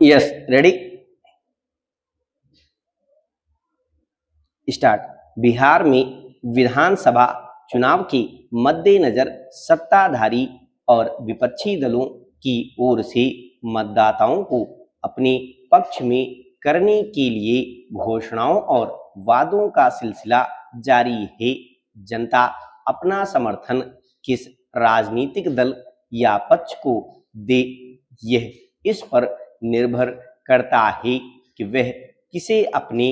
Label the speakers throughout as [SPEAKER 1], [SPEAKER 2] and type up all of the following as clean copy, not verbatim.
[SPEAKER 1] Yes, ready, start. Bihar में विधानसभा चुनाव के मद्देनजर सत्ताधारी और विपक्षी दलों की ओर से मतदाताओं को अपने पक्ष में करने के लिए घोषणाओं और वादों का सिलसिला जारी है। जनता अपना समर्थन किस राजनीतिक दल या पक्ष को दे, यह इस पर निर्भर करता है कि वह किसे अपने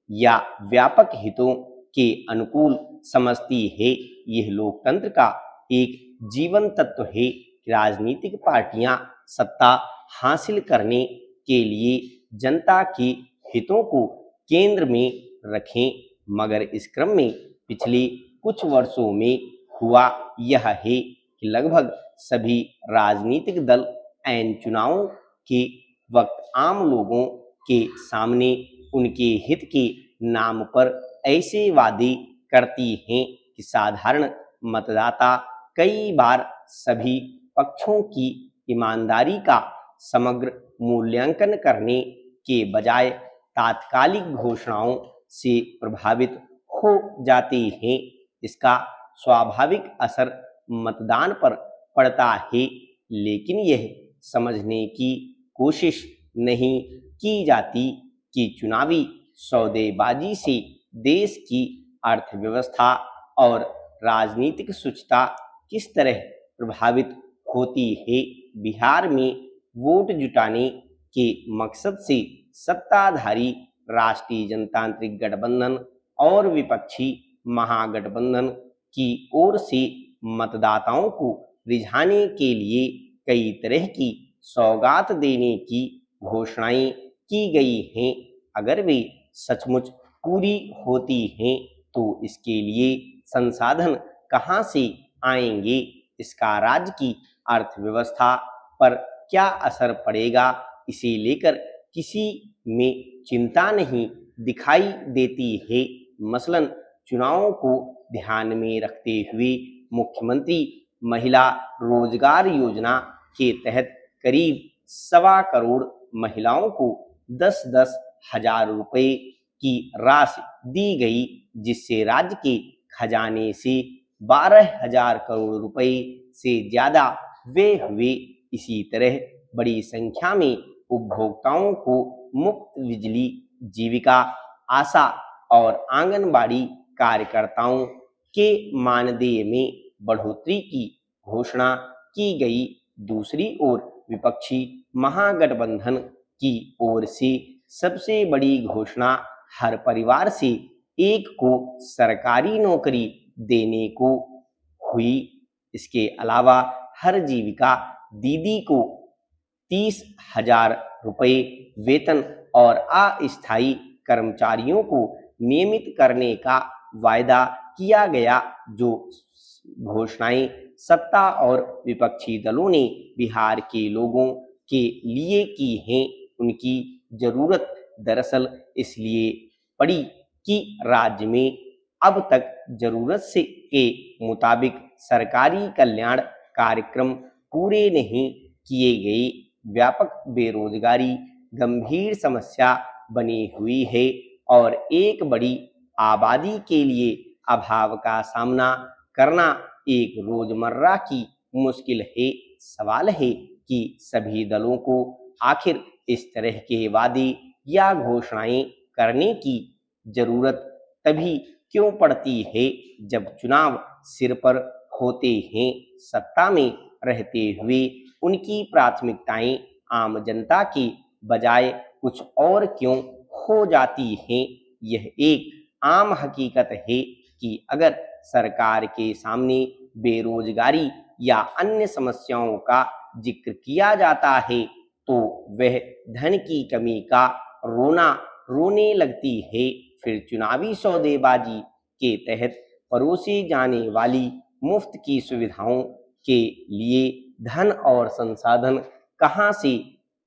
[SPEAKER 1] या व्यापक हितों के अनुकूल समझती है। यह लोकतंत्र का एक जीवन तत्व है कि राजनीतिक पार्टियां सत्ता हासिल करने के लिए जनता के हितों को केंद्र में रखें, मगर इस क्रम में पिछले कुछ वर्षों में हुआ यह है कि लगभग सभी राजनीतिक दल ऐन चुनावों के वक्त आम लोगों के सामने उनके हित के नाम पर ऐसे वादे करती हैं कि साधारण मतदाता कई बार सभी पक्षों की ईमानदारी का समग्र मूल्यांकन करने के बजाय तात्कालिक घोषणाओं से प्रभावित हो जाते हैं। इसका स्वाभाविक असर मतदान पर पड़ता है, लेकिन यह समझने की कोशिश नहीं की जाती कि चुनावी सौदेबाजी से देश की अर्थव्यवस्था और राजनीतिक शुचिता किस तरह प्रभावित होती है। बिहार में वोट जुटाने के मकसद से सत्ताधारी राष्ट्रीय जनतांत्रिक गठबंधन और विपक्षी महागठबंधन की ओर से मतदाताओं को रिझाने के लिए कई तरह की सौगात देने की घोषणाएं की गई हैं। अगर वे सचमुच पूरी होती हैं तो इसके लिए संसाधन कहां से आएंगे, इसका राज्य की अर्थव्यवस्था पर क्या असर पड़ेगा, इसे लेकर किसी में चिंता नहीं दिखाई देती है। मसलन चुनावों को ध्यान में रखते हुए मुख्यमंत्री महिला रोजगार योजना के तहत करीब 1.25 करोड़ महिलाओं को 10-10 हजार रुपए की राशि दी गई, जिससे राज्य के खजाने से 12,000 करोड़ रुपए से ज्यादा व्यय हुए। इसी तरह बड़ी संख्या में उपभोक्ताओं को मुफ्त बिजली, जीविका, आशा और आंगनबाड़ी कार्यकर्ताओं के मानदेय में बढ़ोतरी की घोषणा की गई। दूसरी ओर विपक्षी महागठबंधन की ओर से सबसे बड़ी घोषणा हर परिवार से एक को सरकारी नौकरी देने को हुई। इसके अलावा हर जीविका दीदी को 30,000 रुपए वेतन और अस्थायी कर्मचारियों को नियमित करने का वायदा किया गया। जो घोषणाएं सत्ता और विपक्षी दलों ने बिहार के लोगों के लिए की हैं, उनकी जरूरत दरअसल इसलिए पड़ी कि राज्य में अब तक जरूरत से के मुताबिक सरकारी कल्याण कार्यक्रम पूरे नहीं किए गए। व्यापक बेरोजगारी गंभीर समस्या बनी हुई है और एक बड़ी आबादी के लिए अभाव का सामना करना एक रोजमर्रा की मुश्किल है। सवाल है कि सभी दलों को आखिर इस तरह के वादे या घोषणाएं करने की जरूरत तभी क्यों पड़ती है जब चुनाव सिर पर होते हैं। सत्ता में रहते हुए उनकी प्राथमिकताएं आम जनता की बजाय कुछ और क्यों हो जाती हैं। यह एक आम हकीकत है कि अगर सरकार के सामने बेरोजगारी या अन्य समस्याओं का जिक्र किया जाता है तो वह धन की कमी का रोना रोने लगती है। फिर चुनावी सौदेबाजी के तहत परोसी जाने वाली मुफ्त की सुविधाओं के लिए धन और संसाधन कहां से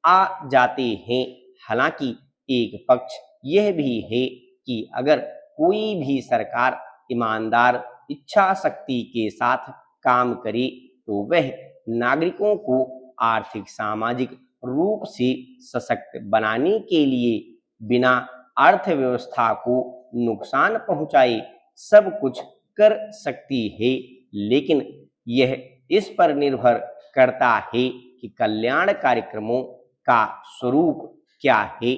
[SPEAKER 1] आ जाते हैं। हालांकि एक पक्ष यह भी है कि अगर कोई भी सरकार ईमानदार इच्छा शक्ति के साथ काम करे तो वह नागरिकों को आर्थिक, सामाजिक रूप से सशक्त बनाने के लिए बिना अर्थव्यवस्था को नुकसान पहुंचाए सब कुछ कर सकती है, लेकिन यह इस पर निर्भर करता है कि कल्याण कार्यक्रमों का स्वरूप क्या है।